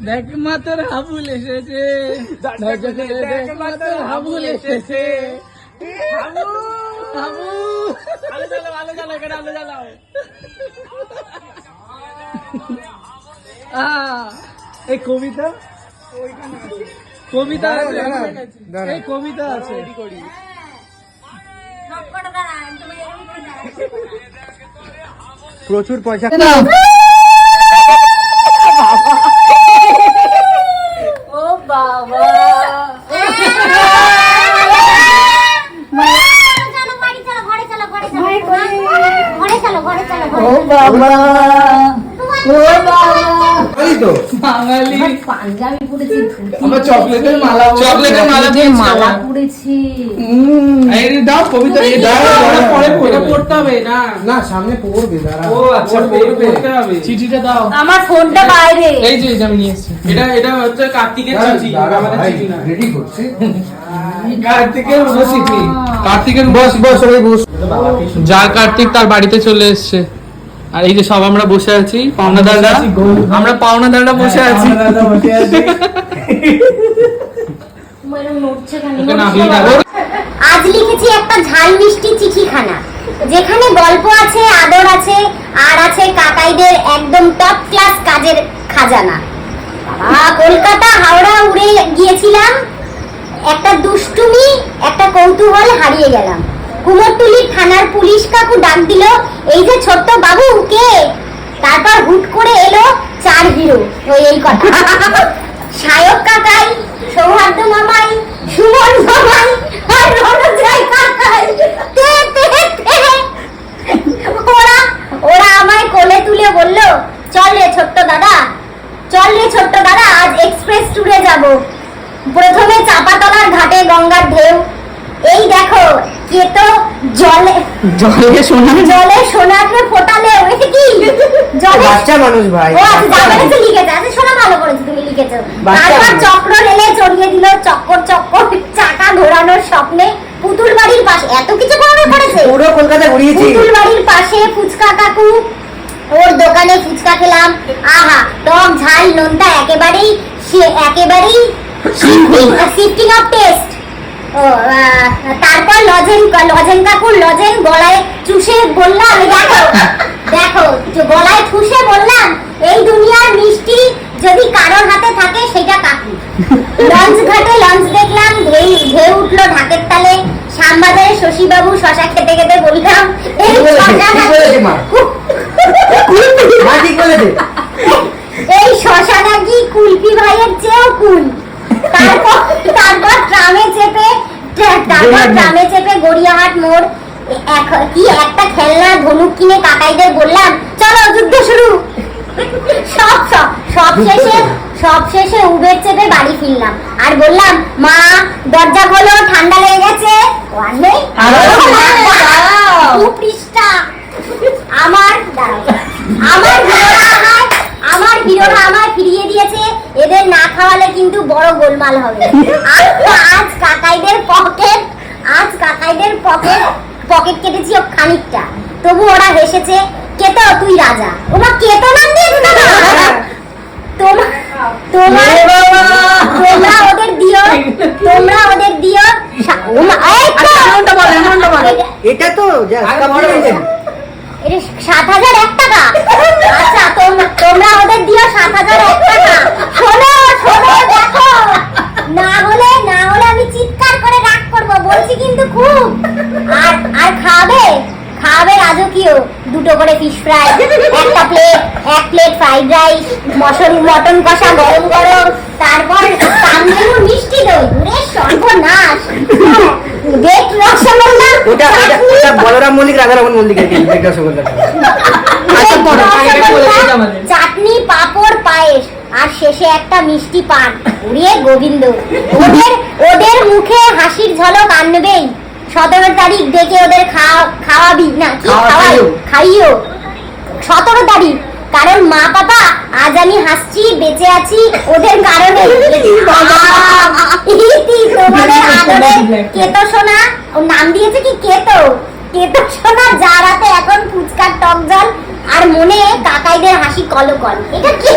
দেখ মাত্র হাবুল এসেছে, দেখ মাত্র হাবুল এসেছে। এই কবিতা কবিতা আছে, এই কবিতা আছে। প্রচুর পয়সা। ও বাবা পাঞ্জাবি পরেছি, চকলেটের মালা মালা পরেছি। পড়তে হবে না, না সামনে পড়বে। ও আচ্ছা, পড়তে হবে। চিঠিটা দাও। আমার ফোনটা বাইরে। এই যে আমি নিয়ে এসেছি। এটা হচ্ছে কার্তিকের চিঠি, আমাদের চিঠি না। রেডি করছে কার্তিকের চিঠি। কার্তিকের বস সবাই বস। যার কার্তিক তার বাড়িতে চলে এসেছে। আর এই যে সব আমরা বসে আছি, পাওনাদাররা, আমরা পাওনাদাররা বসে আছি। আজ লিখেছি একটা ঝাল মিষ্টি চিঠিখানা, যেখানে গল্প আছে, আদর আছে, আর আছে কাকাইদের একদম টপ ক্লাস কাজের খাজানা। কলকাতা হাওড়া উড়ে গিয়েছিলাম, একটা দুষ্টুমি, একটা কৌতূহল হারিয়ে গেলাম। কুমোরটুলি থানার পুলিশ কাকু ডাক দিল, এই যে ছোট্ট বাবু কে? তারপর হুট করে এলো 4 হিরো। ওই এই কথা, সায়ক কাকাই, সৌহার্দ্য মামাই, সুমন মামাই, আর রণজয় কাকাই। ওরা আমায় কোলে তুলে বলল, চল রে ছোট্ট দাদা, চল রে ছোট্ট দাদা, আজ এক্সপ্রেস ট্যুরে যাব। প্রথমে চাপাতলার ঘাটে গঙ্গার ঢেউ, এই দেখো কে তো জলে সোনাকে ফোটালে। কি বাচ্চা মানুষ ভাই, ও আচ্ছা যা লিখেছে, আচ্ছা শোনা ভালো করেছে তুমি লিখেছো। তারপর চক্র রেলে চড়িয়ে দিল, চক্কর চক্কর চাকা ঘোরানোর স্বপ্নে পুতুল বাড়ির পাশে। এত কিছু করেছে, পুরো কলকাতা ঘুরিয়েছি। পুতুল বাড়ির পাশে ফুচকা কাকু, ওর দোকানে ফুচকা খেলাম। আহা, টক ঝাল নোনতা একেবারেই শিফটিং অফ টেস্ট। ও তারপর লজেন কাকুর লজেন গলায় চুষে বললাম, দেখো গলায় ঠুসে বললাম, এই দুনিয়ার মিষ্টি যদি কারোর হাতে থাকে সেটা কাকু। লঞ্চ ঘাটে লঞ্চ দেখলাম, ঢেউ উঠলো ঢাকের তালে। শ্যামবাজারে শশীবাবু শশা খেতে খেতে বললাম, এই শশা নাকি কুলপি ভাইয়ের চেয়েও কুল। তারপর ট্রামে চেপে গড়িয়াহাট মোড় কি একটা খেলনা ধনুক কিনে কাকাইদের বললাম, চলো যুদ্ধ শুরু। সব শেষে উবের চেপে বাড়ি ফিরলাম আর বললাম, মা দরজা খোলো, ঠান্ডা লেগে গেছে। আমার হিরোরা আমায় ফিরিয়ে দিয়েছে। এদের না খাওয়ালে কিন্তু বড় গোলমাল হবে। আজ কাকাইদের পকেট কেটেছি খানিকটা, তবু ওরা হেসেছে। কেতো তুই রাজা, ওমা কেতো নাম দিয়েছে না। তোমরা ওদের দিও এটা তো 7,001 টাকা। আচ্ছা তোমরা ওদের দিও 7,001 টাকা। শোনো দেখো, না হলে আমি চিৎকার করে রাগ করবো বলছি কিন্তু খুব। আর খাবে রাজকীয় 2টো করে ফিশ ফ্রাই, এক প্লেট ফ্রাইড রাইস, মটন কষা গরম গরম, তারপর মিষ্টি দই। সর্বনাশ। বলরাম মল্লিক রাধারমন মল্লিকের চাটনি, পাপড়, পায়েস, আর শেষে একটা মিষ্টি পান। উড়িয়ে গোবিন্দ। ওদের মুখে হাসির ঝলক আনবেই। 17 তারিখ ডেকে ওদের খাওয়াবি না, কি খাইও 17 তারিখ। কারণ মা পাপা, আজ আমি হাসছি, বেঁচে আছি ওদের কারণে। ইতি তোমাদের আদরের কেতো সোনা, ওর নাম দিয়েছে কি কেতো, কেতো সোনা যারাতে এখন ফুচকার টক জল আর মনে কাকাইদের হাসি কলকল। এটা কি?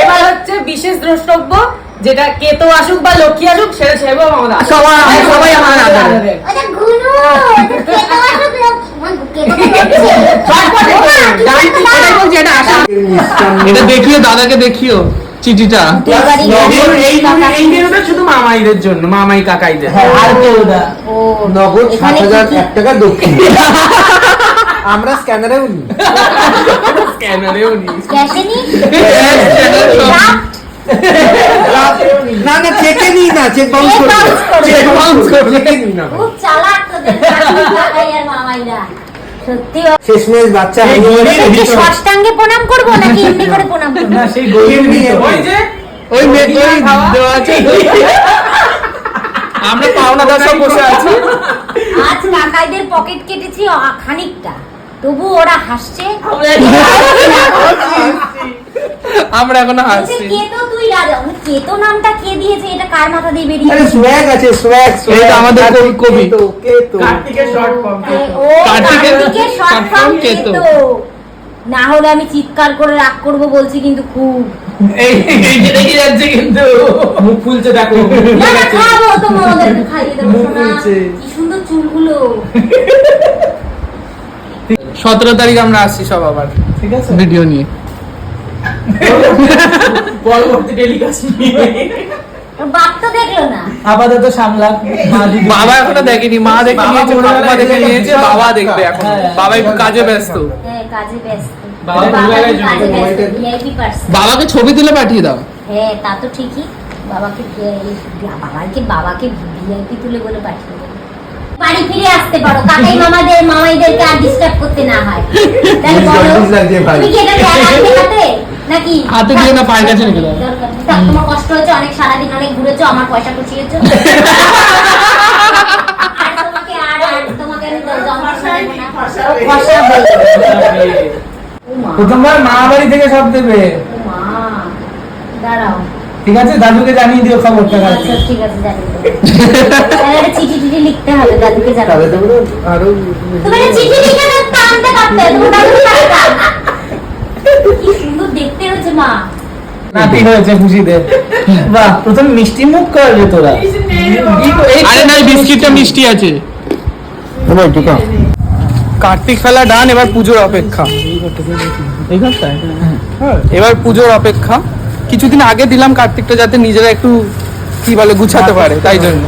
এবার হচ্ছে বিশেষ দ্রষ্টব্য, যেটা কেতো আসুক বা লক্ষ্মী আসুক সেটা সেবাও আমাদের আসুক। সবাই আমার আদরের। ওটা গুনু, ওটা কেতো আসুক লক্ষ্মী, কেতো এটাই বলছি, এটা আসা। এটা দেখিও, দাদাকে দেখিও চিঠিটা। এই মেনুটা শুধু মামাইদের জন্য, মামাই কাকাইদের। আর কেউ না। ও নগদ এখানে ৭,০০০ টাকা দক্ষিণ। আমরা স্ক্যানারেও নি। স্ক্যানারেও নি। ক্যাশে নি? না না, চেকে নি না, চেক বাউন্স Check করবে। bounce করবে। চেক বাউন্স করবে, চেকে নি না। খুব চালাক তোদের কাকাই আর মামাইরা। সত্যি শেষমেশ বাচ্চা এই হয়ে গেলে ওদের কি ভিতরে- ষষ্ঠাঙ্গে প্রণাম করবো নাকি এমনি করে প্রণাম করবো? না সেই গরিব ওই যে ওই মেয়ে দেওয়া আছে। আমরা পাওনাদার সব বসে আছি। আজ কাকাইদের পকেট কেটেছি খানিকটা, তবু ওরা হাসছে। আমরা এখনো বলছে, হাসছি। কেতো তুই রাজা। কেতো নামটা কে দিয়েছে, এটা কার মাথা দিয়ে আরে বেরিয়েছে? সোয়াগ আছে, সোয়াগ। এই তো আমাদের কবি। কেতো। কার্তিকের শর্ট ফর্ম। ও কার্তিকের কার্তিকের শর্ট short ফর্ম form কেতো। কেতো। না হলে আমি চিৎকার করে রাগ করবো বলছি কিন্তু খুব। এই দেখে যাচ্ছে কিন্তু মুখ ফুলছে দেখো। না না খাবো, তোমাদেরকে খাইয়ে দেবো মুখ সোনা। ফুলছে। কি সুন্দর চুলগুলো। 17 তারিখ আমরা আসছি সব আবার ঠিক আছে, ভিডিও নিয়ে। পরবর্তী টেলিকাস্ট নিয়ে ওর বাপ তো দেখলো না। আপাতত সামলা মা দিদি। বাবা এখনো দেখেনি, মা দেখে বাবা নিয়েছে, বলে ঠাকুমা দেখে দিয়েছে, নিয়েছে, বাবা দেখবে এখন। হ্যাঁ। বাবা একটু কাজে ব্যস্ত। হ্যাঁ কাজে ব্যস্ত। বাবা বাবা ভুলে গেছে, কাজে ব্যস্ত, মোবাইলটা- ভিআইপি পার্সন। বাবাকে ছবি তুলে পাঠিয়ে দাও। হ্যাঁ তা তো ঠিকই, বাবাকে বাবাকে ভিআইপি তুলে বলে পাঠিয়ে দেবো। বাড়ি ফিরে আসতে পারো, কাকাই মামাইদেরকে আর ডিস্টার্ব করতে না হয়। তাহলে বলো, বুঝ লাগছে ভাই। তুমি কি এটা রাখবে হাতে নাকি হাতে দিয়ে না, পায়ের কাছে রেখে দাও। দরকার নেই। থাক, তোমার কষ্ট হচ্ছে অনেক, সারাদিন অনেক ঘুরেছো, আমার পয়সা কুচিয়েছো। আর তোমাকে আমি ফসাবো না। ফসাবে। ও মা, প্রথমবার মা বাড়ি থেকে সব দেবে। ও মা, দাঁড়াও। ঠিক আছে, দাদুকে জানিয়ে দিও খবরটা কালকে। আচ্ছা ঠিক আছে, জানিয়ে দেবো। তাহলে একটা চিঠি টিঠি লিখতে হবে, দাদুকে তাহলে জানাবে। তো পুরো আরো তুমি একটা চিঠি লিখে তো টানতে পারতে, তোমার দাদুকে পাঠাতাম। কি সুন্দর দেখতে হয়েছে মা। নাতি হয়েছে খুশিতে। বাহ, প্রথম মিষ্টি মুখ করবে তোরা। আরে না, এই বিস্কিটটা মিষ্টি আছে। ভাই ঠিক আছে। কার্তিক ফেলা ডান, এবার পুজোর অপেক্ষা। এই ঘরটায় এবার পুজোর অপেক্ষা। কিছুদিন আগে দিলাম কার্তিকটা, যাতে নিজেরা একটু কি বলে গুছাতে পারে, তাই জন্য।